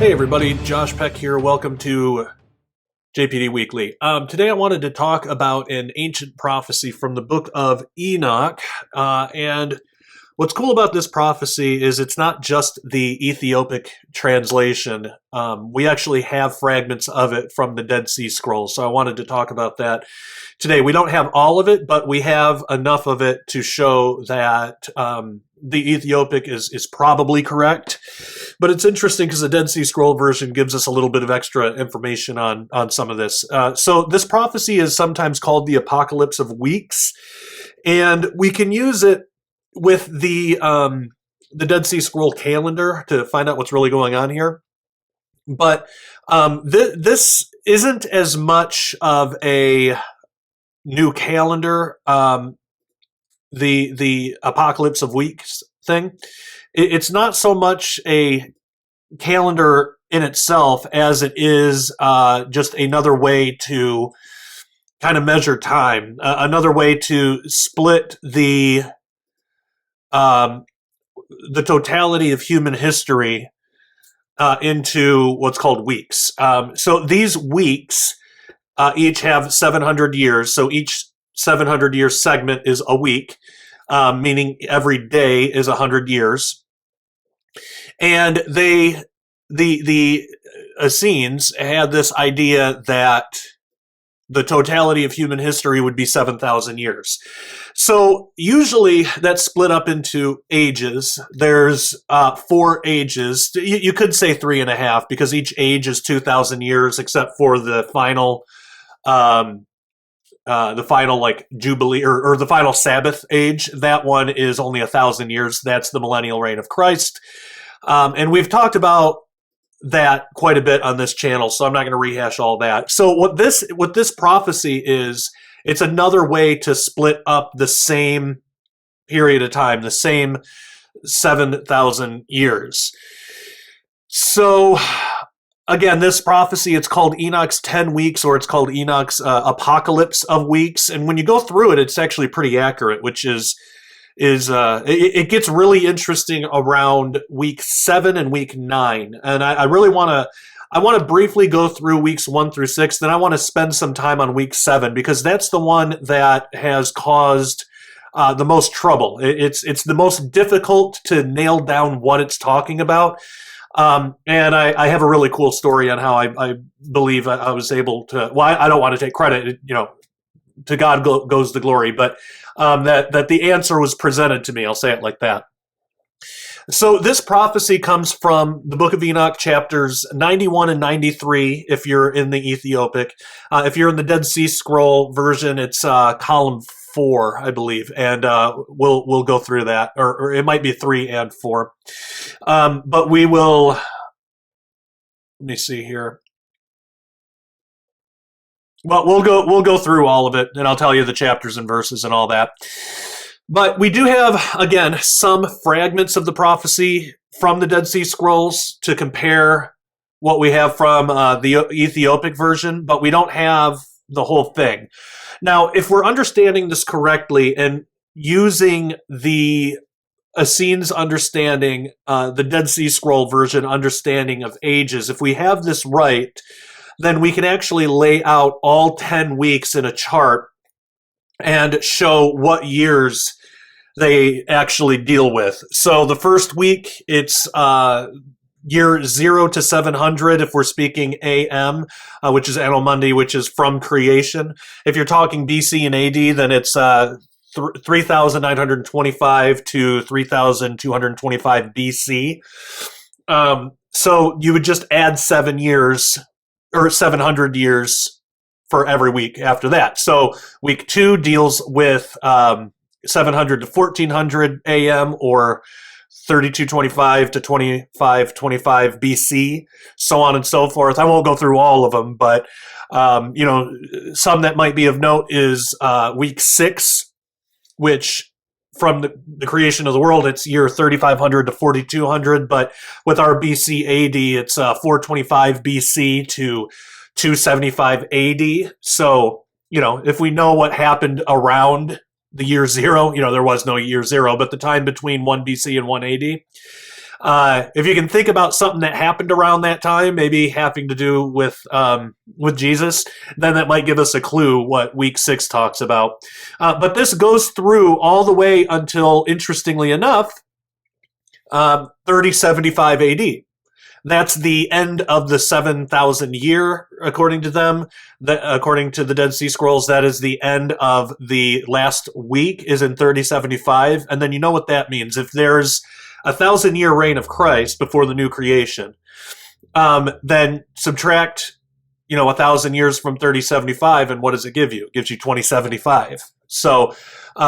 Hey everybody, Josh Peck here. Welcome to JPD Weekly. Today I wanted to talk about an ancient prophecy from the book of Enoch. And what's cool about this prophecy is it's not just the Ethiopic translation. We actually have fragments of it from the Dead Sea Scrolls. So I wanted to talk about that today. We don't have all of it, but we have enough of it to show that the Ethiopic is probably correct. But it's interesting because the Dead Sea Scroll version gives us a little bit of extra information on some of this. So this prophecy is sometimes called the Apocalypse of Weeks, and we can use it with the Dead Sea Scroll calendar to find out what's really going on here. But this isn't as much of a new calendar, the Apocalypse of Weeks thing. It's not so much a calendar in itself as it is just another way to kind of measure time, another way to split the totality of human history into what's called weeks. So these weeks each have 700 years. So each 700-year segment is a week, meaning every day is 100 years. And the Essenes had this idea that the totality of human history would be 7,000 years. So usually that's split up into ages. There's 4 ages. You could say 3.5 because each age is 2,000 years, except for the final like Jubilee or the final Sabbath age. That one is only 1,000 years. That's the millennial reign of Christ. And we've talked about that quite a bit on this channel, so I'm not going to rehash all that. So what this prophecy is, it's another way to split up the same period of time, the same 7,000 years. So again, this prophecy, it's called Enoch's 10 weeks, or it's called Enoch's Apocalypse of Weeks. And when you go through it, it's actually pretty accurate, which is it gets really interesting around week 7 and week 9. And I really want to briefly go through weeks 1 through 6. Then I want to spend some time on week 7 because that's the one that has caused the most trouble. It's the most difficult to nail down what it's talking about. And I have a really cool story on how I believe I was able to. Well, I don't want to take credit. To God goes the glory, but that the answer was presented to me. I'll say it like that. So this prophecy comes from the book of Enoch, chapters 91 and 93, if you're in the Ethiopic. If you're in the Dead Sea Scroll version, it's column 4, I believe, and we'll go through that, or it might be 3 and 4. But we will. Let me see here. Well, we'll go through all of it, and I'll tell you the chapters and verses and all that. But we do have, again, some fragments of the prophecy from the Dead Sea Scrolls to compare what we have from the Ethiopic version, but we don't have the whole thing. Now, if we're understanding this correctly and using the Essenes understanding, the Dead Sea Scroll version understanding of ages, if we have this right, then we can actually lay out all 10 weeks in a chart and show what years they actually deal with. So the first week, it's year 0 to 700 if we're speaking AM, which is Anno Mundi, which is from creation. If you're talking BC and AD, then it's 3,925 to 3,225 BC. So you would just add 7 years, or 700 years for every week after that. So week 2 deals with 700 to 1400 AM, or 3225 to 2525 BC, so on and so forth. I won't go through all of them, but some that might be of note is week 6, which from the creation of the world, it's year 3500 to 4200, but with our BC AD, it's 425 BC to 275 AD. So, if we know what happened around the year 0, there was no year 0, but the time between 1 BC and 1 AD. If you can think about something that happened around that time, maybe having to do with Jesus, then that might give us a clue what week 6 talks about. But this goes through all the way until, interestingly enough, 3075 AD. That's the end of the 7,000 year, according to them. According to the Dead Sea Scrolls, that is the end of the last week is in 3075. And then you know what that means. If there's 1,000-year reign of Christ before the new creation, then subtract, 1,000 years from 3075, and what does it give you? It gives you 2075. So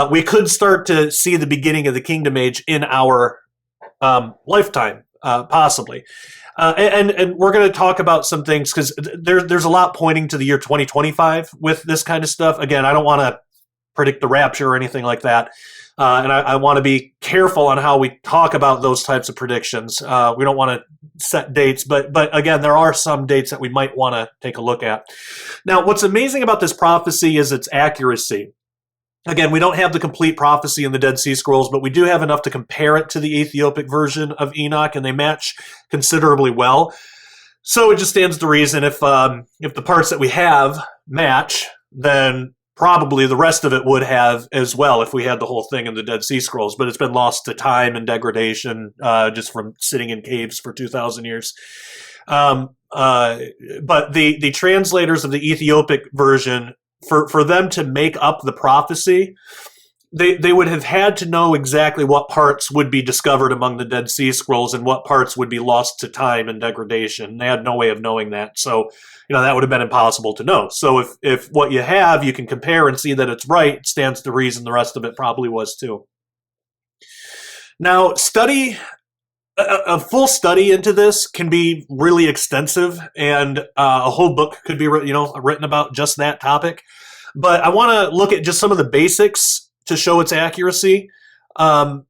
we could start to see the beginning of the Kingdom Age in our lifetime, possibly. And we're going to talk about some things because there's a lot pointing to the year 2025 with this kind of stuff. Again, I don't want to predict the rapture or anything like that. And I want to be careful on how we talk about those types of predictions. We don't want to set dates, but again, there are some dates that we might want to take a look at. Now, what's amazing about this prophecy is its accuracy. Again, we don't have the complete prophecy in the Dead Sea Scrolls, but we do have enough to compare it to the Ethiopic version of Enoch, and they match considerably well. So it just stands to reason if the parts that we have match, then probably the rest of it would have as well if we had the whole thing in the Dead Sea Scrolls, but it's been lost to time and degradation just from sitting in caves for 2,000 years. But the translators of the Ethiopic version, for them to make up the prophecy, they would have had to know exactly what parts would be discovered among the Dead Sea Scrolls and what parts would be lost to time and degradation. They had no way of knowing that. So, that would have been impossible to know. So if what you have, you can compare and see that it's right, it stands to reason the rest of it probably was too. Now, a full study into this can be really extensive, and a whole book could be written about just that topic. But I want to look at just some of the basics to show its accuracy, and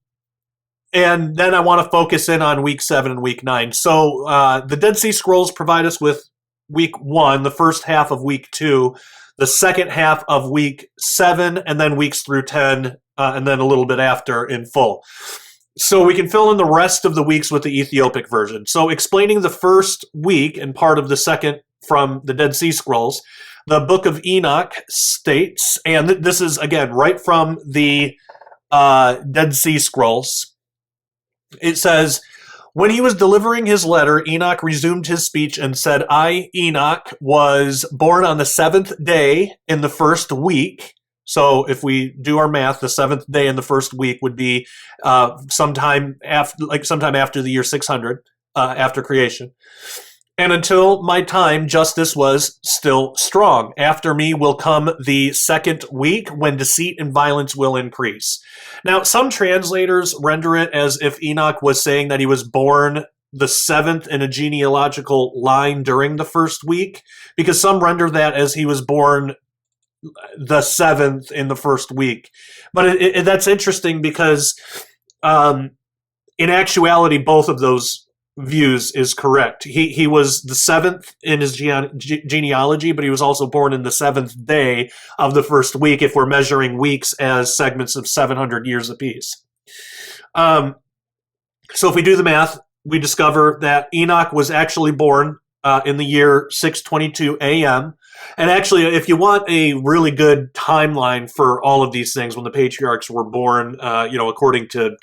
then I want to focus in on week 7 and week 9. So the Dead Sea Scrolls provide us with week 1, the first half of week 2, the second half of week 7, and then weeks through 10, and then a little bit after in full. So we can fill in the rest of the weeks with the Ethiopic version. So explaining the first week and part of the second from the Dead Sea Scrolls, the Book of Enoch states, and this is, again, right from the Dead Sea Scrolls, it says, "When he was delivering his letter, Enoch resumed his speech and said, I, Enoch, was born on the 7th day in the first week." So if we do our math, the 7th day in the first week would be sometime after the year 600, after creation. "And until my time, justice was still strong. After me will come the second week, when deceit and violence will increase." Now, some translators render it as if Enoch was saying that he was born the 7th in a genealogical line during the first week, because some render that as he was born the 7th in the first week. But that's interesting because in actuality, both of those views is correct. He was the 7th in his genealogy, but he was also born in the 7th day of the first week if we're measuring weeks as segments of 700 years apiece. So if we do the math, we discover that Enoch was actually born in the year 622 AM. And actually, if you want a really good timeline for all of these things, when the patriarchs were born, according to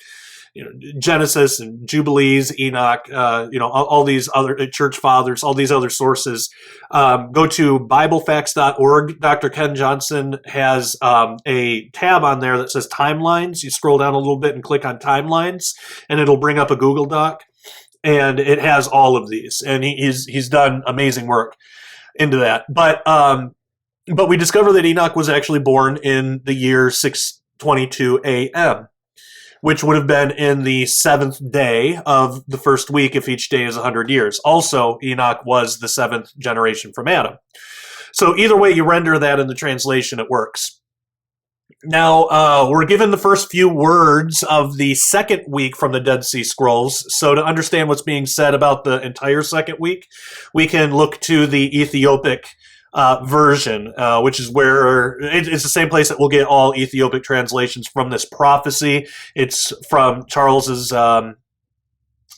Genesis and Jubilees, Enoch, all these other church fathers, all these other sources, go to BibleFacts.org. Dr. Ken Johnson has a tab on there that says timelines. You scroll down a little bit and click on timelines, and it'll bring up a Google Doc, and it has all of these. And he's done amazing work into that. But we discover that Enoch was actually born in the year 622 AM. Which would have been in the 7th day of the first week if each day is 100 years. Also, Enoch was the 7th generation from Adam. So either way you render that in the translation, it works. Now, we're given the first few words of the second week from the Dead Sea Scrolls. So to understand what's being said about the entire second week, we can look to the Ethiopic version, which is where it's the same place that we'll get all Ethiopic translations from this prophecy. It's from Charles's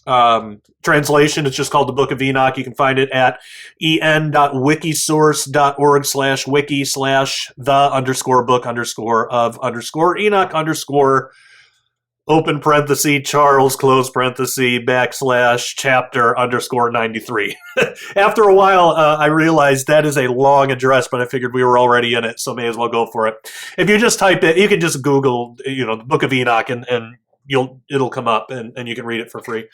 translation. It's just called the Book of Enoch. You can find it at en.wikisource.org/wiki/the_book_of_Enoch_ open parenthesis Charles close parenthesis / chapter _93. After a while, I realized that is a long address, but I figured we were already in it, so may as well go for it. If you just type it, you can just Google, the Book of Enoch, and it'll come up, and you can read it for free.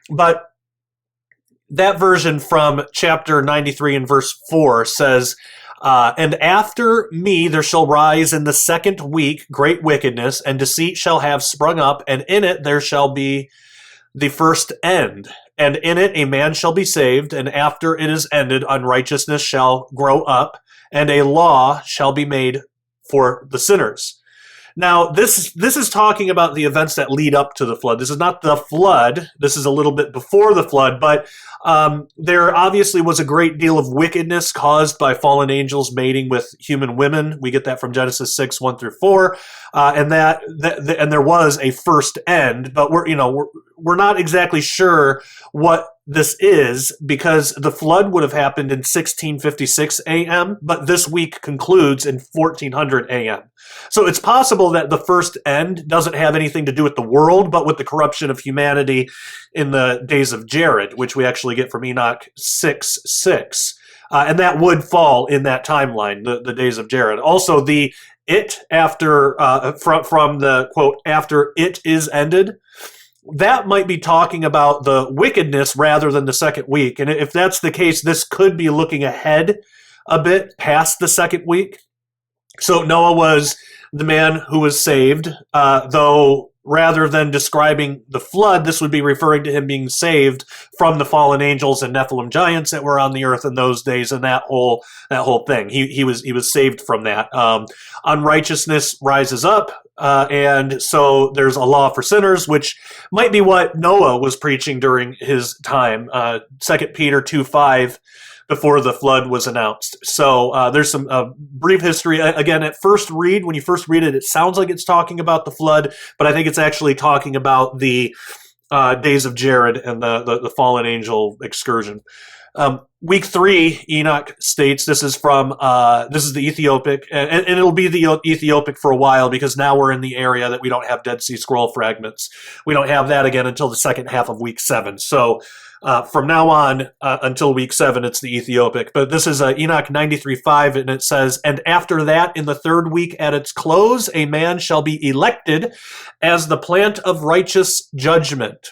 But that version from chapter 93 and verse 4 says, and after me there shall rise in the second week great wickedness, and deceit shall have sprung up, and in it there shall be the first end. And in it a man shall be saved, and after it is ended unrighteousness shall grow up, and a law shall be made for the sinners. Now, this is talking about the events that lead up to the flood. This is not the flood. This is a little bit before the flood, but there obviously was a great deal of wickedness caused by fallen angels mating with human women. We get that from Genesis 6, 1-4, and there was a first end, but we're not exactly sure what this is, because the flood would have happened in 1656 a.m., but this week concludes in 1400 a.m. So it's possible that the first end doesn't have anything to do with the world, but with the corruption of humanity in the days of Jared, which we actually get from Enoch 6:6. And that would fall in that timeline, the days of Jared. Also, the it after, from the quote, after it is ended, that might be talking about the wickedness rather than the second week. And if that's the case, this could be looking ahead a bit past the second week. So Noah was the man who was saved, though rather than describing the flood, this would be referring to him being saved from the fallen angels and Nephilim giants that were on the earth in those days, and that whole thing. He was saved from that. Unrighteousness rises up, and so there's a law for sinners, which might be what Noah was preaching during his time. 2 Peter 2:5. Before the flood was announced. So there's some brief history. Again, when you first read it, it sounds like it's talking about the flood, but I think it's actually talking about the days of Jared and the fallen angel excursion. Week 3, Enoch states, this is the Ethiopic, and it'll be the Ethiopic for a while, because now we're in the area that we don't have Dead Sea Scroll fragments. We don't have that again until the second half of week 7. So from now on until week 7, it's the Ethiopic. But this is Enoch 93:5, and it says, and after that, in the third week at its close, a man shall be elected as the plant of righteous judgment,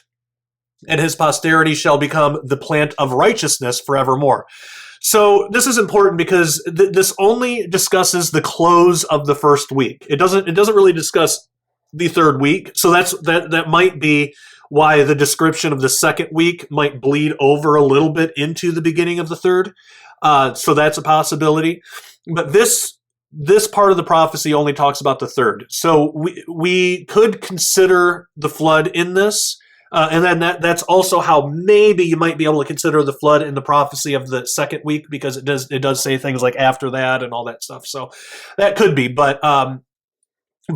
and his posterity shall become the plant of righteousness forevermore. So this is important because this only discusses the close of the first week. It doesn't really discuss the third week. So that might be why the description of the second week might bleed over a little bit into the beginning of the third. So that's a possibility. But this part of the prophecy only talks about the third. So we could consider the flood in this. And then that's also how maybe you might be able to consider the flood in the prophecy of the second week, because it does say things like after that and all that stuff. So that could be, but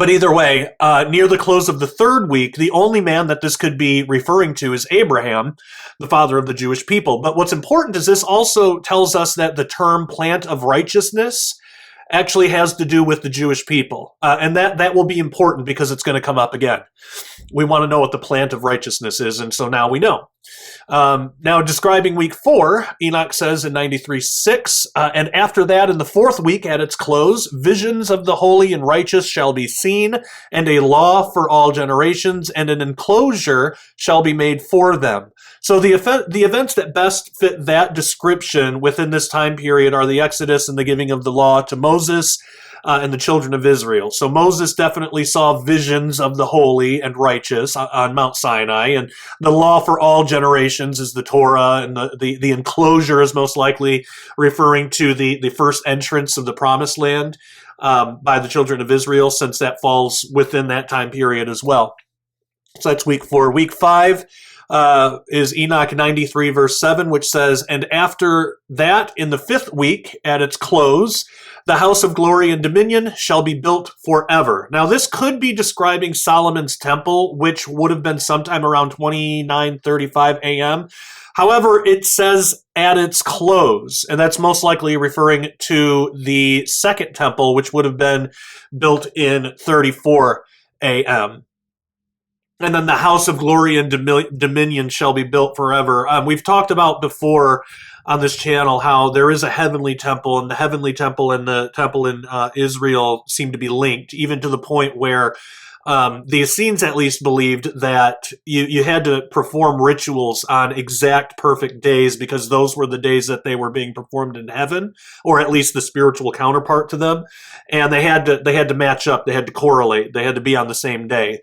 either way, near the close of the third week, the only man that this could be referring to is Abraham, the father of the Jewish people. But what's important is this also tells us that the term plant of righteousness actually has to do with the Jewish people. And that will be important because it's going to come up again. We want to know what the plant of righteousness is, and so now we know. Now, describing week 4, Enoch says in 93:6, and after that, in the fourth week at its close, visions of the holy and righteous shall be seen, and a law for all generations, and an enclosure shall be made for them. So the events that best fit that description within this time period are the Exodus and the giving of the law to Moses and the children of Israel. So Moses definitely saw visions of the holy and righteous on Mount Sinai, and the law for all generations is the Torah, and the enclosure is most likely referring to the first entrance of the Promised Land by the children of Israel, since that falls within that time period as well. So that's week 4. Week 5, is Enoch 93 verse 7, which says, "And after that, in the 5th week, at its close, the house of glory and dominion shall be built forever." Now, this could be describing Solomon's temple, which would have been sometime around 29:35 a.m. However, it says at its close, and that's most likely referring to the second temple, which would have been built in 34 a.m. And then the house of glory and dominion shall be built forever. We've talked about before on this channel how there is a heavenly temple, and the heavenly temple and the temple in Israel seem to be linked, even to the point where the Essenes at least believed that you had to perform rituals on exact perfect days because those were the days that they were being performed in heaven, or at least the spiritual counterpart to them. And they had to match up, they had to correlate, they had to be on the same day.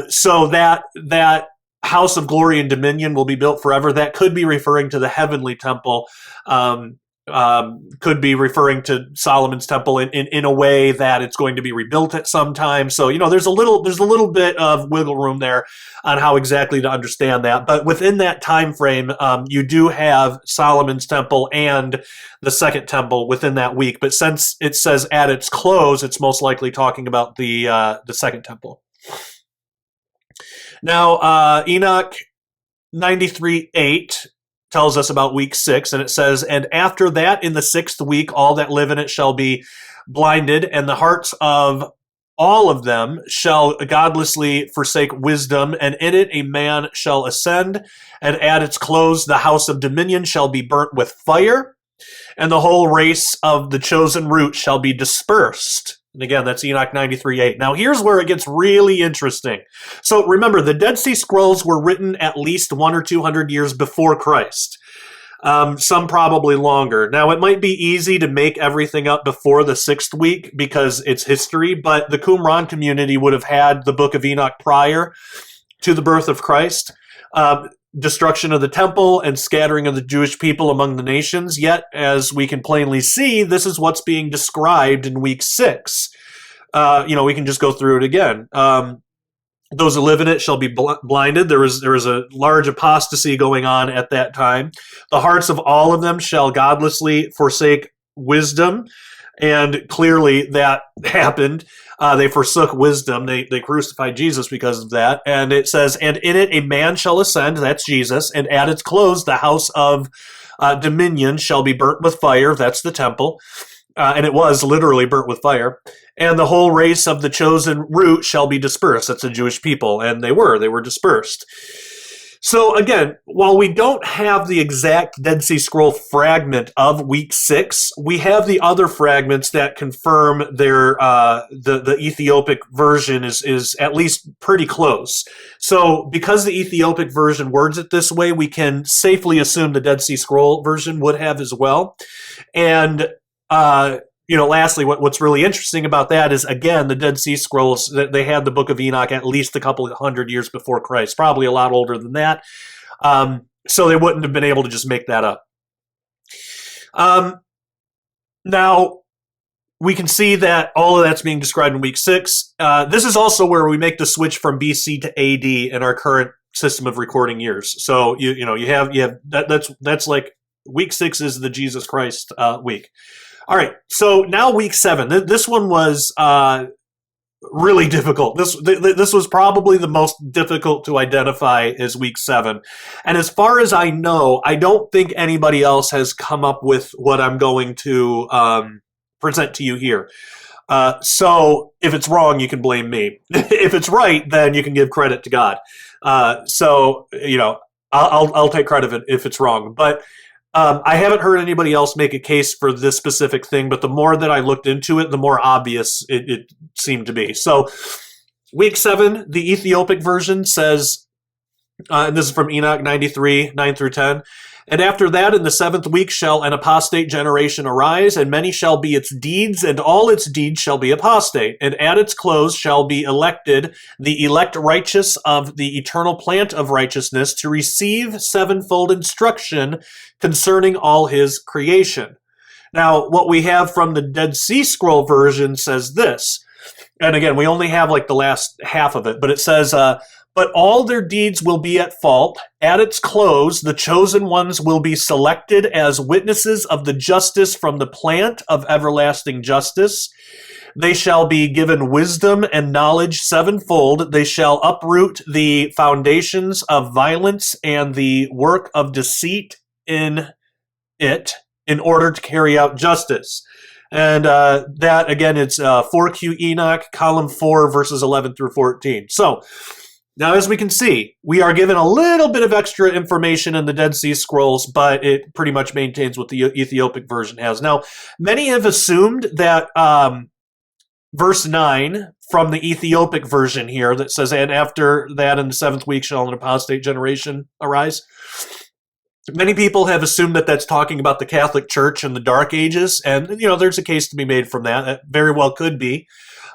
So that house of glory and dominion will be built forever. That could be referring to the heavenly temple. Could be referring to Solomon's temple in a way that it's going to be rebuilt at some time. So, there's a little bit of wiggle room there on how exactly to understand that. But within that time frame, you do have Solomon's temple and the second temple within that week. But since it says at its close, it's most likely talking about the second temple. Now, Enoch 93:8 tells us about week 6, and it says, "And after that, in the 6th week, all that live in it shall be blinded, and the hearts of all of them shall godlessly forsake wisdom, and in it a man shall ascend, and at its close the house of dominion shall be burnt with fire, and the whole race of the chosen root shall be dispersed." And again, that's Enoch 93:8. Now, here's where it gets really interesting. So remember, the Dead Sea Scrolls were written at least 100 or 200 years before Christ. Some probably longer. Now, it might be easy to make everything up before the 6th week because it's history, but the Qumran community would have had the Book of Enoch prior to the birth of Christ. Destruction of the temple and scattering of the Jewish people among the nations. Yet, as we can plainly see, this is what's being described in week 6. We can just go through it again. Those who live in it shall be blinded. There is a large apostasy going on at that time. The hearts of all of them shall godlessly forsake wisdom. And clearly that happened. They forsook wisdom. They crucified Jesus because of that. And it says, "And in it a man shall ascend," that's Jesus, "and at its close the house of dominion shall be burnt with fire," that's the temple. And it was literally burnt with fire. "And the whole race of the chosen root shall be dispersed." That's the Jewish people. And they were dispersed. So again, while we don't have the exact Dead Sea Scroll fragment of week 6, we have the other fragments that confirm the Ethiopic version is at least pretty close. So because the Ethiopic version words it this way, we can safely assume the Dead Sea Scroll version would have as well. And lastly, what's really interesting about that is, again, the Dead Sea Scrolls, they had the Book of Enoch at least a couple of hundred years before Christ, probably a lot older than that. So they wouldn't have been able to just make that up. Now, we can see that all of that's being described in week 6. This is also where we make the switch from BC to AD in our current system of recording years. So you have that's like week 6 is the Jesus Christ week. All right, so now week 7. This one was really difficult. This was probably the most difficult to identify as week 7. And as far as I know, I don't think anybody else has come up with what I'm going to present to you here. So if it's wrong, you can blame me. If it's right, then you can give credit to God. I'll take credit if it's wrong. But I haven't heard anybody else make a case for this specific thing, but the more that I looked into it, the more obvious it seemed to be. So, week 7, the Ethiopic version says, and this is from Enoch 93, 9 through 10, "And after that, in the 7th week shall an apostate generation arise, and many shall be its deeds, and all its deeds shall be apostate. And at its close shall be elected the elect righteous of the eternal plant of righteousness to receive sevenfold instruction concerning all his creation." Now, what we have from the Dead Sea Scroll version says this. And again, we only have like the last half of it, but it says, But all their deeds will be at fault. At its close, the chosen ones will be selected as witnesses of the justice from the plant of everlasting justice. They shall be given wisdom and knowledge sevenfold. They shall uproot the foundations of violence and the work of deceit in it in order to carry out justice. And that, again, it's 4Q Enoch, column 4, verses 11 through 14. So, now, as we can see, we are given a little bit of extra information in the Dead Sea Scrolls, but it pretty much maintains what the Ethiopic version has. Now, many have assumed that verse 9 from the Ethiopic version here that says, and after that in the seventh week shall an apostate generation arise. Many people have assumed that that's talking about the Catholic Church in the Dark Ages, and, there's a case to be made from that. That very well could be.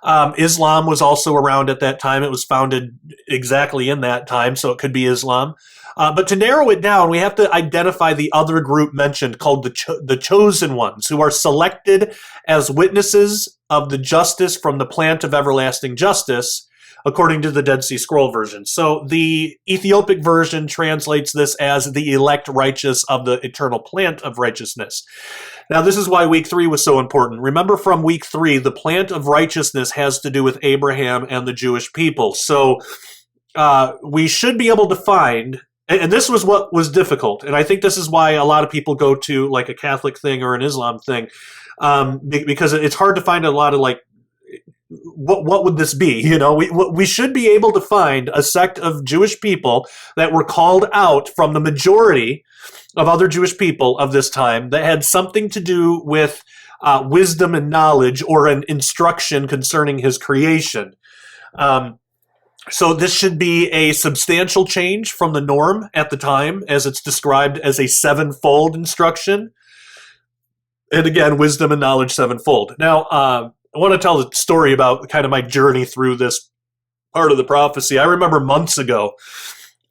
Islam was also around at that time. It was founded exactly in that time, so it could be Islam. But to narrow it down, we have to identify the other group mentioned called the chosen ones, who are selected as witnesses of the justice from the plant of everlasting justice, according to the Dead Sea Scroll version. So the Ethiopic version translates this as the elect righteous of the eternal plant of righteousness. Now, this is why week 3 was so important. Remember, from week 3, the plant of righteousness has to do with Abraham and the Jewish people. So we should be able to find, and this was what was difficult, and I think this is why a lot of people go to like a Catholic thing or an Islam thing, because it's hard to find a lot of like, what would this be? We should be able to find a sect of Jewish people that were called out from the majority of other Jewish people of this time that had something to do with wisdom and knowledge or an instruction concerning his creation. So this should be a substantial change from the norm at the time, as it's described as a sevenfold instruction. And again, wisdom and knowledge sevenfold. Now, I want to tell the story about kind of my journey through this part of the prophecy. I remember months ago,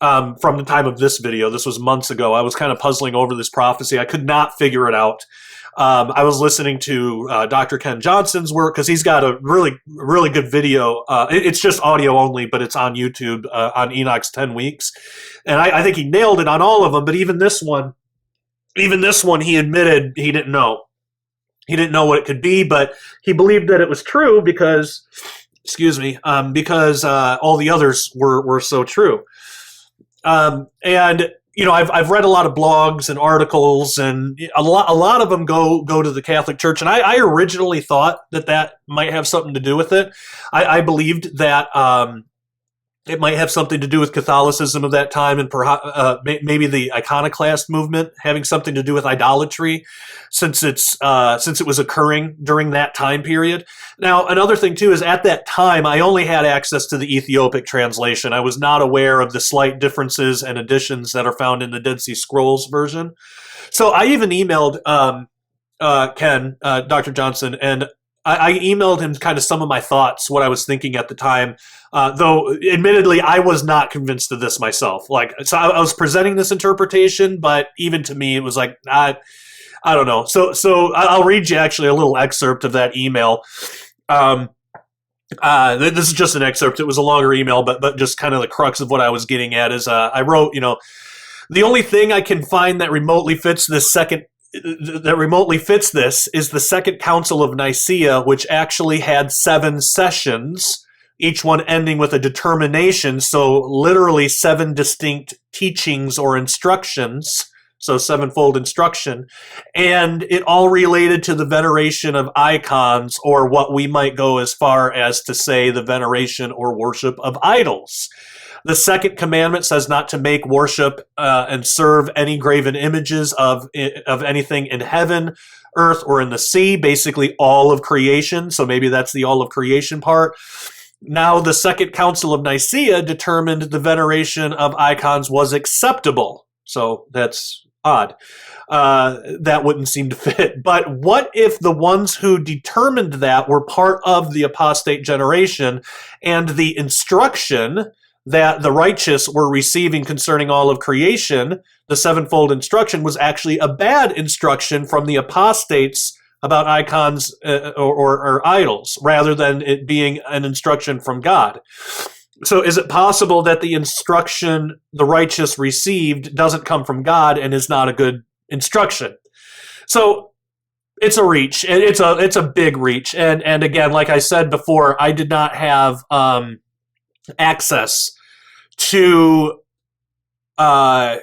from the time of this video, this was months ago, I was kind of puzzling over this prophecy. I could not figure it out. I was listening to Dr. Ken Johnson's work because he's got a really, really good video. It's just audio only, but it's on YouTube on Enoch's 10 weeks. And I think he nailed it on all of them, but even this one, he admitted he didn't know. He didn't know what it could be, but he believed that it was true because all the others were so true. And I've read a lot of blogs and articles, and a lot of them go to the Catholic Church. And I originally thought that might have something to do with it. I believed that it might have something to do with Catholicism of that time, and maybe the iconoclast movement having something to do with idolatry, since it was occurring during that time period. Now, another thing too is at that time I only had access to the Ethiopic translation. I was not aware of the slight differences and additions that are found in the Dead Sea Scrolls version. So I even emailed Ken, Dr. Johnson, and I emailed him kind of some of my thoughts, what I was thinking at the time, though admittedly I was not convinced of this myself. So I was presenting this interpretation, but even to me it was like, I don't know. So I'll read you actually a little excerpt of that email. This is just an excerpt. It was a longer email, but just kind of the crux of what I was getting at is I wrote, the only thing I can find that remotely fits this is the Second Council of Nicaea, which actually had 7 sessions, each one ending with a determination, so literally 7 distinct teachings or instructions, so sevenfold instruction, and it all related to the veneration of icons, or what we might go as far as to say the veneration or worship of idols. The second commandment says not to make, worship, and serve any graven images of anything in heaven, earth, or in the sea, basically all of creation. So maybe that's the all of creation part. Now, the Second Council of Nicaea determined the veneration of icons was acceptable. So that's odd. That wouldn't seem to fit. But what if the ones who determined that were part of the apostate generation, and the instruction that the righteous were receiving concerning all of creation, the sevenfold instruction, was actually a bad instruction from the apostates about icons or idols, rather than it being an instruction from God? So is it possible that the instruction the righteous received doesn't come from God and is not a good instruction? So it's a reach, and it's a big reach. And again, like I said before, I did not have access to the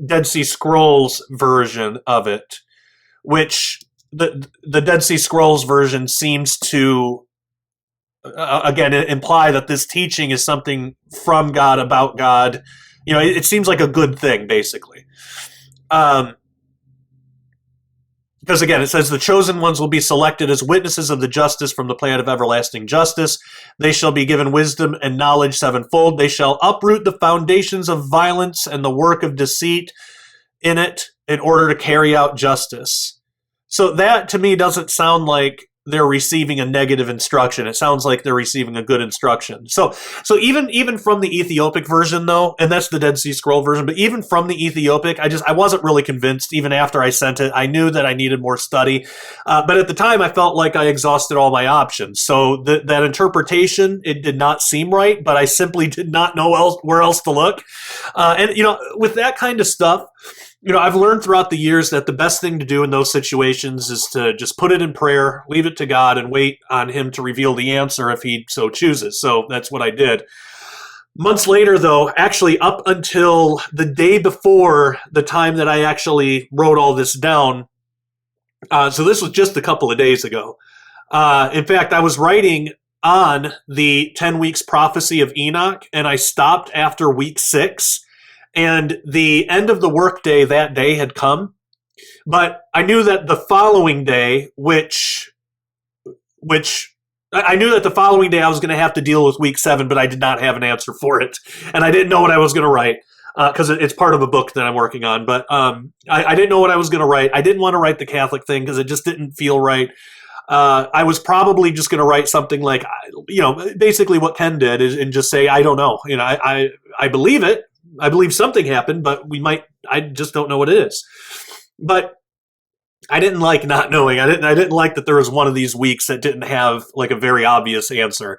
Dead Sea Scrolls version of it, which the Dead Sea Scrolls version seems to again imply that this teaching is something from God about God. It seems like a good thing, basically. Because again, it says the chosen ones will be selected as witnesses of the justice from the plan of everlasting justice. They shall be given wisdom and knowledge sevenfold. They shall uproot the foundations of violence and the work of deceit in it in order to carry out justice. So that to me doesn't sound like they're receiving a negative instruction. It sounds like they're receiving a good instruction. So even from the Ethiopic version, though, and that's the Dead Sea Scroll version, but even from the Ethiopic, I wasn't really convinced. Even after I sent it, I knew that I needed more study. But at the time, I felt like I exhausted all my options. So that interpretation, it did not seem right, but I simply did not know where else to look. And with that kind of stuff, I've learned throughout the years that the best thing to do in those situations is to just put it in prayer, leave it to God, and wait on Him to reveal the answer if He so chooses. So that's what I did. Months later, though, actually up until the day before the time that I actually wrote all this down, so this was just a couple of days ago. In fact, I was writing on the 10 weeks prophecy of Enoch, and I stopped after week 6. And the end of the workday that day had come, but I knew that the following day, which I knew that the following day I was going to have to deal with week 7, but I did not have an answer for it, and I didn't know what I was going to write because it's part of a book that I'm working on. But I didn't know what I was going to write. I didn't want to write the Catholic thing because it just didn't feel right. I was probably just going to write something like, basically what Ken did and just say, I don't know. I believe it. I believe something happened, but I just don't know what it is. But I didn't like not knowing. I didn't like that there was one of these weeks that didn't have like a very obvious answer.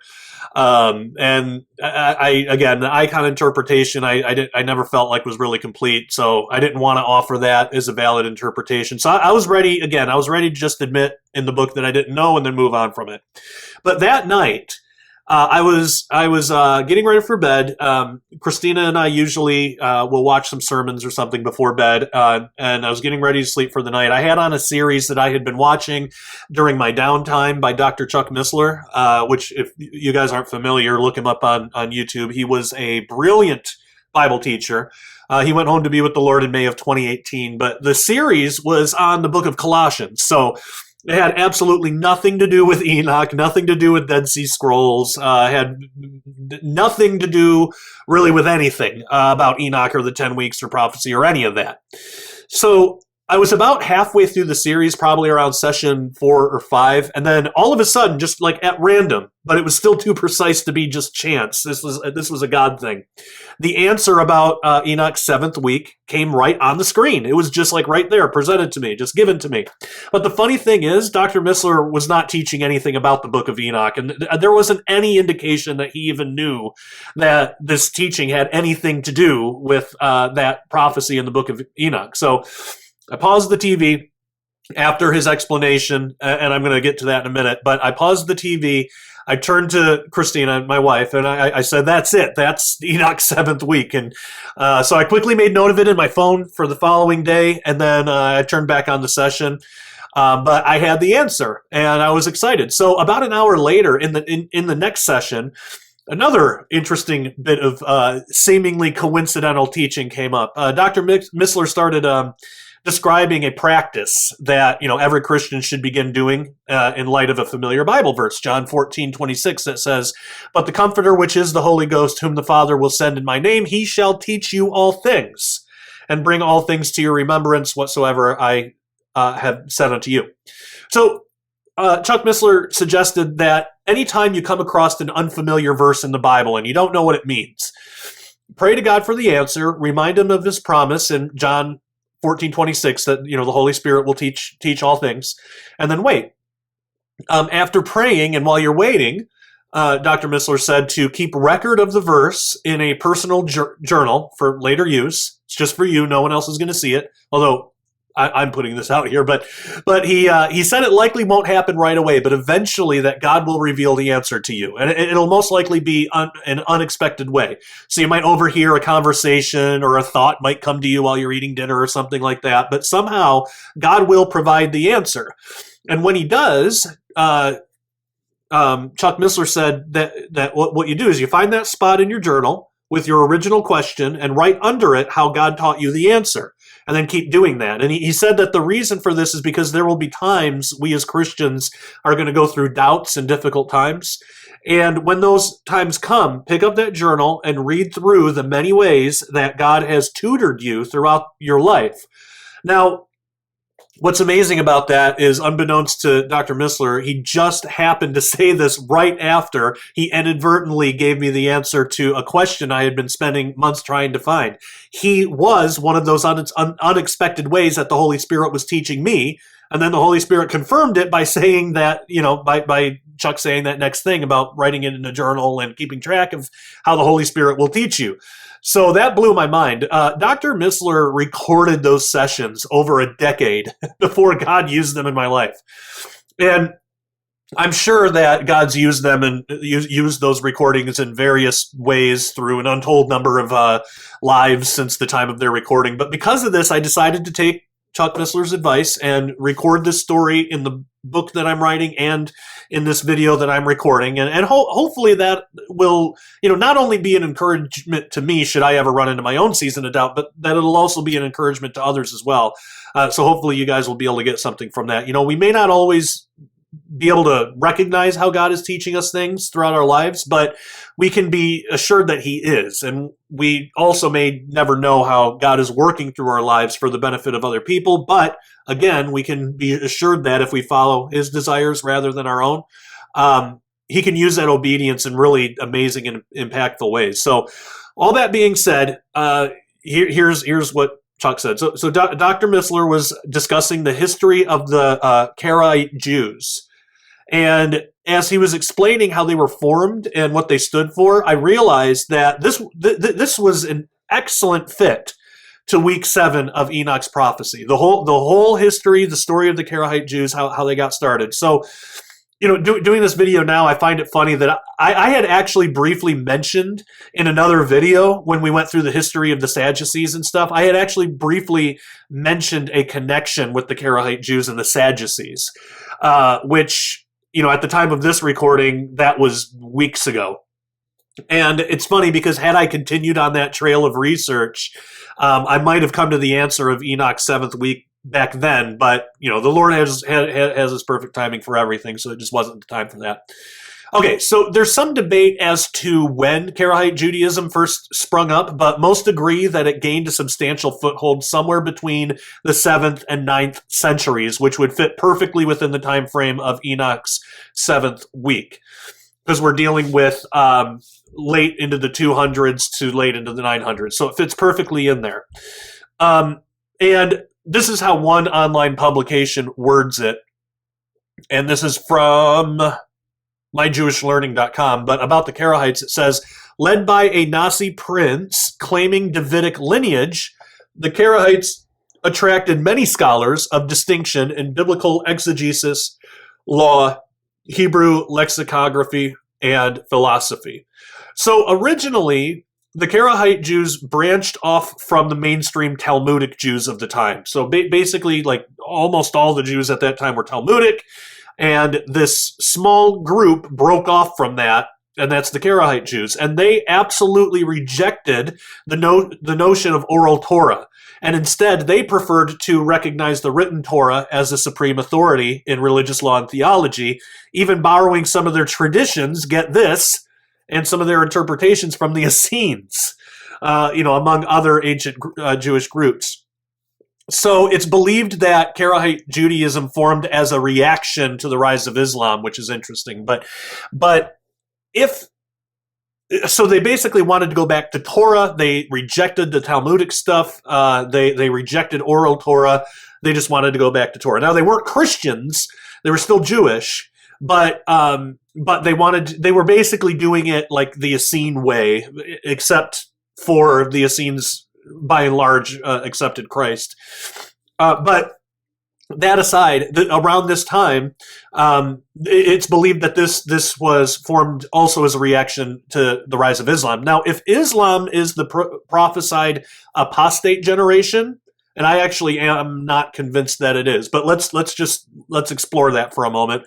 And again, the icon interpretation, I never felt like was really complete. So I didn't want to offer that as a valid interpretation. So I was ready to just admit in the book that I didn't know and then move on from it. But that night, I was getting ready for bed. Christina and I usually will watch some sermons or something before bed, and I was getting ready to sleep for the night. I had on a series that I had been watching during my downtime by Dr. Chuck Missler, which, if you guys aren't familiar, look him up on YouTube. He was a brilliant Bible teacher. He went home to be with the Lord in May of 2018, but the series was on the book of Colossians. So it had absolutely nothing to do with Enoch, nothing to do with Dead Sea Scrolls, had nothing to do really with anything about Enoch or the 10 weeks or prophecy or any of that. So I was about halfway through the series, probably around session 4 or 5, and then all of a sudden, just like at random, but it was still too precise to be just chance. This was a God thing. The answer about Enoch's 7th week came right on the screen. It was just like right there, presented to me, just given to me. But the funny thing is, Dr. Missler was not teaching anything about the book of Enoch, and there wasn't any indication that he even knew that this teaching had anything to do with that prophecy in the book of Enoch. So I paused the TV after his explanation, and I'm going to get to that in a minute, but I paused the TV. I turned to Christina, my wife, and I said, that's it. That's Enoch's 7th week. And so I quickly made note of it in my phone for the following day, and then I turned back on the session. But I had the answer, and I was excited. So about an hour later, in the next session, another interesting bit of seemingly coincidental teaching came up. Dr. Missler started describing a practice that every Christian should begin doing in light of a familiar Bible verse, John 14:26, that says, "But the Comforter, which is the Holy Ghost, whom the Father will send in my name, he shall teach you all things, and bring all things to your remembrance whatsoever I have said unto you." So Chuck Missler suggested that anytime you come across an unfamiliar verse in the Bible and you don't know what it means, pray to God for the answer, remind him of his promise in John 14:26 that the Holy Spirit will teach all things, and then wait. After praying and while you're waiting, Dr. Missler said to keep record of the verse in a personal journal for later use. It's just for you. No one else is going to see it. Although I'm putting this out here, but he said it likely won't happen right away, but eventually that God will reveal the answer to you, and it'll most likely be an unexpected way. So you might overhear a conversation, or a thought might come to you while you're eating dinner or something like that. But somehow God will provide the answer, and when He does, Chuck Missler said that what you do is you find that spot in your journal with your original question and write under it how God taught you the answer, and then keep doing that. And he said that the reason for this is because there will be times we as Christians are going to go through doubts and difficult times. And when those times come, pick up that journal and read through the many ways that God has tutored you throughout your life. Now, what's amazing about that is, unbeknownst to Dr. Missler, he just happened to say this right after he inadvertently gave me the answer to a question I had been spending months trying to find. He was one of those unexpected ways that the Holy Spirit was teaching me, and then the Holy Spirit confirmed it by saying that, by Chuck saying that next thing about writing it in a journal and keeping track of how the Holy Spirit will teach you. So that blew my mind. Dr. Missler recorded those sessions over a decade before God used them in my life. And I'm sure that God's used them and used those recordings in various ways through an untold number of lives since the time of their recording. But because of this, I decided to take Chuck Missler's advice and record this story in the book that I'm writing and in this video that I'm recording. And hopefully that will, not only be an encouragement to me should I ever run into my own season of doubt, but that it'll also be an encouragement to others as well. So hopefully you guys will be able to get something from that. We may not always be able to recognize how God is teaching us things throughout our lives, but we can be assured that He is. And we also may never know how God is working through our lives for the benefit of other people. But again, we can be assured that if we follow His desires rather than our own, He can use that obedience in really amazing and impactful ways. So all that being said, here's what Chuck said. So Dr. Missler was discussing the history of the Karaite Jews. And as he was explaining how they were formed and what they stood for, I realized that this was an excellent fit to week 7 of Enoch's prophecy. The whole history, the story of the Karaite Jews, how they got started. So, doing this video now, I find it funny that I had actually briefly mentioned in another video when we went through the history of the Sadducees and stuff, I had actually briefly mentioned a connection with the Karaite Jews and the Sadducees, which, at the time of this recording, that was weeks ago. And it's funny because had I continued on that trail of research, I might have come to the answer of Enoch's 7th week back then, but the Lord has His perfect timing for everything, so it just wasn't the time for that. Okay, so there's some debate as to when Karaite Judaism first sprung up, but most agree that it gained a substantial foothold somewhere between the 7th and 9th centuries, which would fit perfectly within the time frame of Enoch's 7th week, because we're dealing with late into the 200s to late into the 900s, so it fits perfectly in there. And this is how one online publication words it, and this is from myjewishlearning.com, but about the Karaites it says, led by a Nazi prince claiming Davidic lineage, the Karaites attracted many scholars of distinction in biblical exegesis, law, Hebrew lexicography, and philosophy. So originally, the Karaite Jews branched off from the mainstream Talmudic Jews of the time. So basically, like almost all the Jews at that time were Talmudic, and this small group broke off from that, and that's the Karaite Jews. And they absolutely rejected the notion of oral Torah. And instead, they preferred to recognize the written Torah as the supreme authority in religious law and theology, even borrowing some of their traditions, get this, and some of their interpretations from the Essenes, among other ancient Jewish groups. So it's believed that Karaite Judaism formed as a reaction to the rise of Islam, which is interesting. But so they basically wanted to go back to Torah. They rejected the Talmudic stuff. They rejected oral Torah. They just wanted to go back to Torah. Now, they weren't Christians. They were still Jewish. But but they were basically doing it like the Essene way, except for the Essenes by and large accepted Christ. But that aside, around this time, it's believed that this was formed also as a reaction to the rise of Islam. Now, if Islam is the prophesied apostate generation, and I actually am not convinced that it is, but let's explore that for a moment.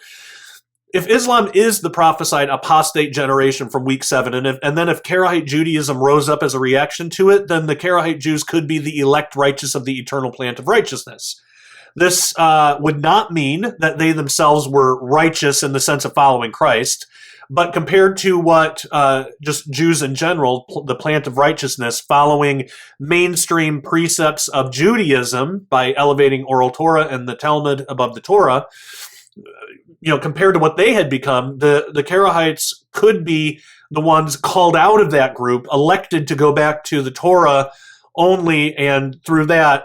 If Islam is the prophesied apostate generation from week 7, and then if Karaite Judaism rose up as a reaction to it, then the Karaite Jews could be the elect righteous of the eternal plant of righteousness. This would not mean that they themselves were righteous in the sense of following Christ, but compared to what just Jews in general, the plant of righteousness, following mainstream precepts of Judaism by elevating oral Torah and the Talmud above the Torah, compared to what they had become, the Karaites could be the ones called out of that group, elected to go back to the Torah only, and through that,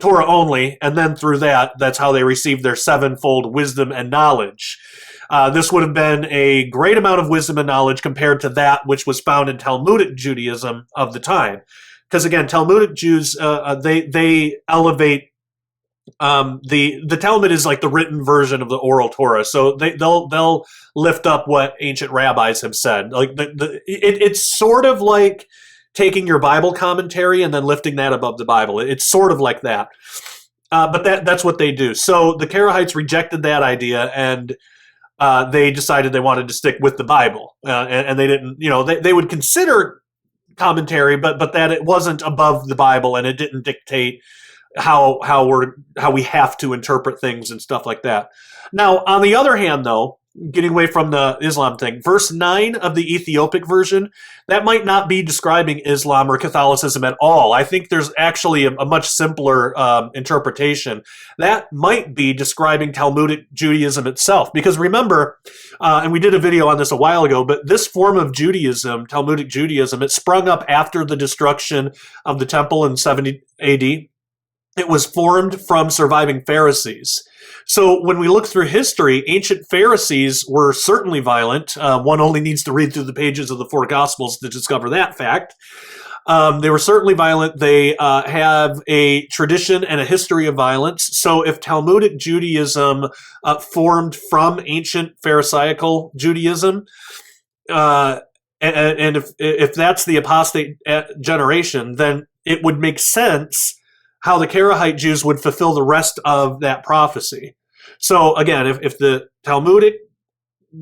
Torah only, and then through that's how they received their sevenfold wisdom and knowledge. This would have been a great amount of wisdom and knowledge compared to that which was found in Talmudic Judaism of the time. Because again, Talmudic Jews, they elevate the Talmud is like the written version of the oral Torah, so they'll lift up what ancient rabbis have said. Like it's sort of like taking your Bible commentary and then lifting that above the Bible. It's sort of like that. But that's what they do. So the Karaites rejected that idea, and they decided they wanted to stick with the Bible. And they didn't, they would consider commentary, but that it wasn't above the Bible, and it didn't dictate how we have to interpret things and stuff like that. Now, on the other hand, though, getting away from the Islam thing, verse 9 of the Ethiopic version, that might not be describing Islam or Catholicism at all. I think there's actually a much simpler interpretation. That might be describing Talmudic Judaism itself. Because remember, and we did a video on this a while ago, but this form of Judaism, Talmudic Judaism, it sprung up after the destruction of the temple in 70 AD. It was formed from surviving Pharisees. So when we look through history, ancient Pharisees were certainly violent. One only needs to read through the pages of the 4 Gospels to discover that fact. They were certainly violent. They have a tradition and a history of violence. So if Talmudic Judaism formed from ancient Pharisaical Judaism, and if that's the apostate generation, then it would make sense how the Karaite Jews would fulfill the rest of that prophecy. So again, if the Talmudic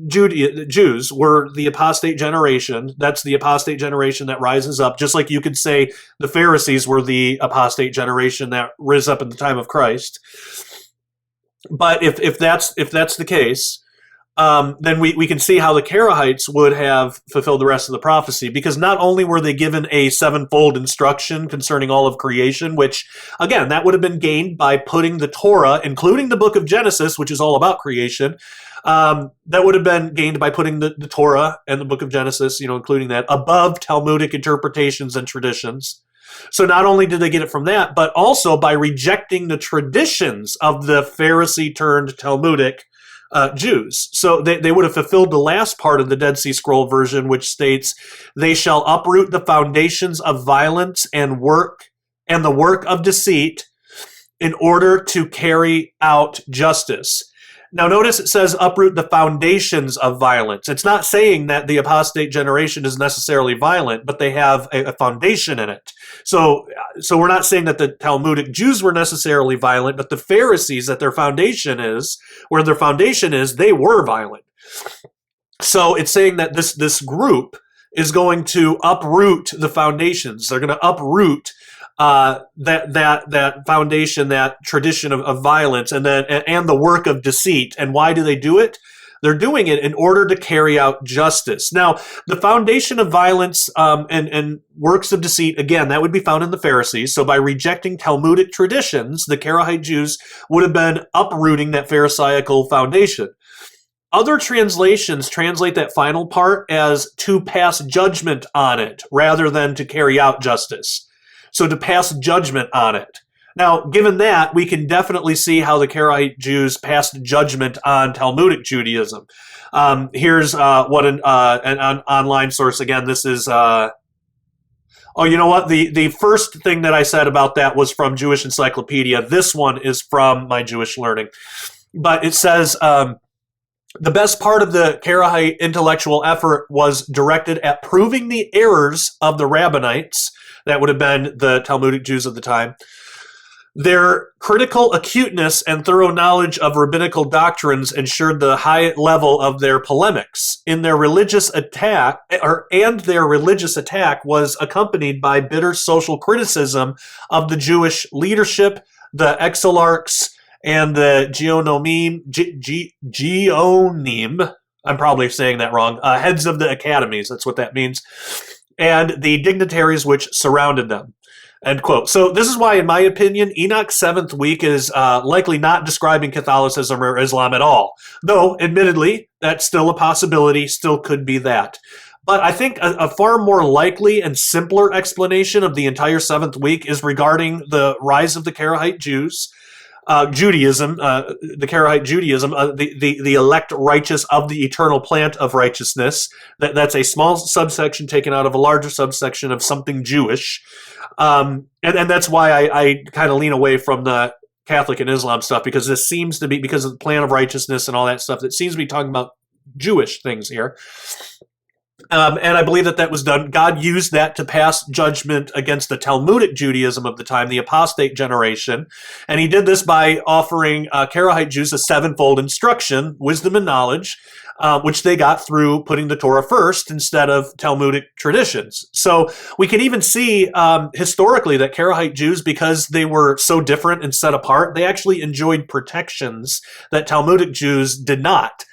Jews were the apostate generation, that's the apostate generation that rises up, just like you could say the Pharisees were the apostate generation that rose up in the time of Christ. But if that's the case, then we can see how the Karaites would have fulfilled the rest of the prophecy, because not only were they given a sevenfold instruction concerning all of creation, which, again, that would have been gained by putting the Torah, including the book of Genesis, which is all about creation, that would have been gained by putting the Torah and the book of Genesis, including that, above Talmudic interpretations and traditions. So not only did they get it from that, but also by rejecting the traditions of the Pharisee-turned-Talmudic Jews. So they would have fulfilled the last part of the Dead Sea Scroll version, which states, "They shall uproot the foundations of violence and the work of deceit in order to carry out justice." Now notice it says uproot the foundations of violence. It's not saying that the apostate generation is necessarily violent, but they have a foundation in it. So we're not saying that the Talmudic Jews were necessarily violent, but the Pharisees, where their foundation is, they were violent. So it's saying that this group is going to uproot the foundations. They're going to uproot that foundation, that tradition of violence, and the work of deceit. And why do they do it? They're doing it in order to carry out justice. Now, the foundation of violence and works of deceit, again, that would be found in the Pharisees. So by rejecting Talmudic traditions, the Karaite Jews would have been uprooting that Pharisaical foundation. Other translations translate that final part as to pass judgment on it, rather than to carry out justice. So to pass judgment on it. Now, given that, we can definitely see how the Karaite Jews passed judgment on Talmudic Judaism. Here's what an online source. Again, this is. Oh, you know what? The first thing that I said about that was from Jewish Encyclopedia. This one is from my Jewish Learning. But it says the best part of the Karaite intellectual effort was directed at proving the errors of the Rabbinites, that would have been the Talmudic Jews of the time. Their critical acuteness and thorough knowledge of rabbinical doctrines ensured the high level of their polemics. Their religious attack was accompanied by bitter social criticism of the Jewish leadership, the exilarchs, and the geonim, I'm probably saying that wrong, heads of the academies, that's what that means, and the dignitaries which surrounded them. End quote. So this is why, in my opinion, Enoch's seventh week is likely not describing Catholicism or Islam at all. Though, admittedly, that's still a possibility, still could be that. But I think a far more likely and simpler explanation of the entire seventh week is regarding the rise of the Karaite Jews, Judaism, the Karaite Judaism, the elect righteous of the eternal plant of righteousness. That's a small subsection taken out of a larger subsection of something Jewish. And that's why I kind of lean away from the Catholic and Islam stuff, because this seems to be, because of the plan of righteousness and all that stuff, that seems to be talking about Jewish things here. And I believe that was done. God used that to pass judgment against the Talmudic Judaism of the time, the apostate generation. And he did this by offering Karaite Jews a sevenfold instruction, wisdom and knowledge, which they got through putting the Torah first instead of Talmudic traditions. So we can even see historically that Karaite Jews, because they were so different and set apart, they actually enjoyed protections that Talmudic Jews did not.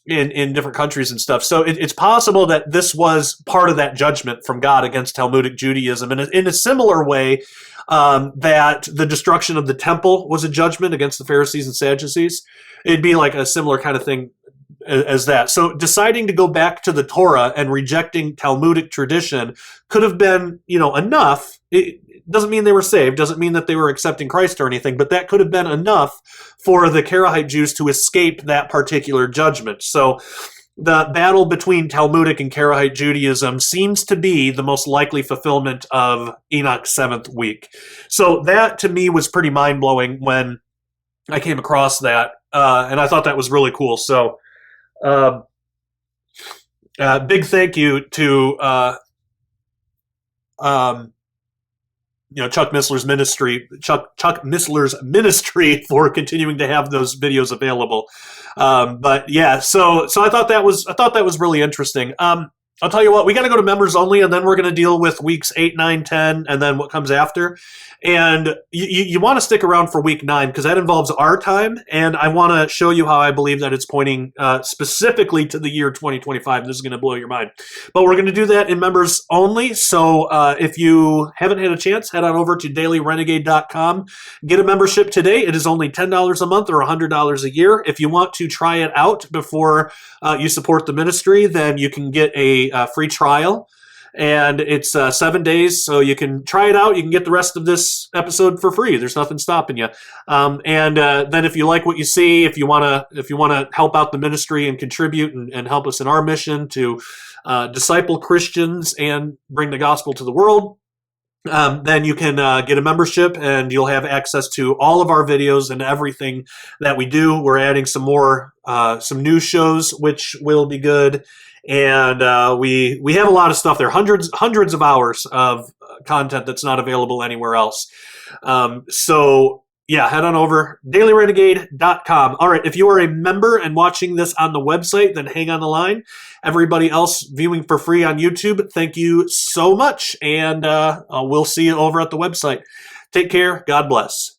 In different countries and stuff. So it's possible that this was part of that judgment from God against Talmudic Judaism. And in a similar way, that the destruction of the temple was a judgment against the Pharisees and Sadducees. It'd be like a similar kind of thing as that. So deciding to go back to the Torah and rejecting Talmudic tradition could have been, enough. It doesn't mean they were saved, doesn't mean that they were accepting Christ or anything, but that could have been enough for the Karaite Jews to escape that particular judgment. So the battle between Talmudic and Karaite Judaism seems to be the most likely fulfillment of Enoch's seventh week. So that, to me, was pretty mind-blowing when I came across that, and I thought that was really cool. So big thank you to Chuck Missler's ministry for continuing to have those videos available. But yeah, so I thought that was really interesting. I'll tell you what, we got to go to members only, and then we're going to deal with weeks 8, 9, 10, and then what comes after. And you want to stick around for week 9, because that involves our time, and I want to show you how I believe that it's pointing specifically to the year 2025. This is going to blow your mind. But we're going to do that in members only, so if you haven't had a chance, head on over to dailyrenegade.com. Get a membership today. It is only $10 a month or $100 a year. If you want to try it out before you support the ministry, then you can get a free trial. And it's 7 days, so you can try it out. You can get the rest of this episode for free. There's nothing stopping you. And then if you like what you see, if you want to help out the ministry and contribute and help us in our mission to disciple Christians and bring the gospel to the world, then you can get a membership, and you'll have access to all of our videos and everything that we do. We're adding some more, some new shows, which will be good. And we have a lot of stuff there, hundreds of hours of content that's not available anywhere else. So yeah, head on over, dailyrenegade.com. All right, if you are a member and watching this on the website, then hang on the line. Everybody else viewing for free on YouTube, thank you so much, and we'll see you over at the website. Take care. God bless.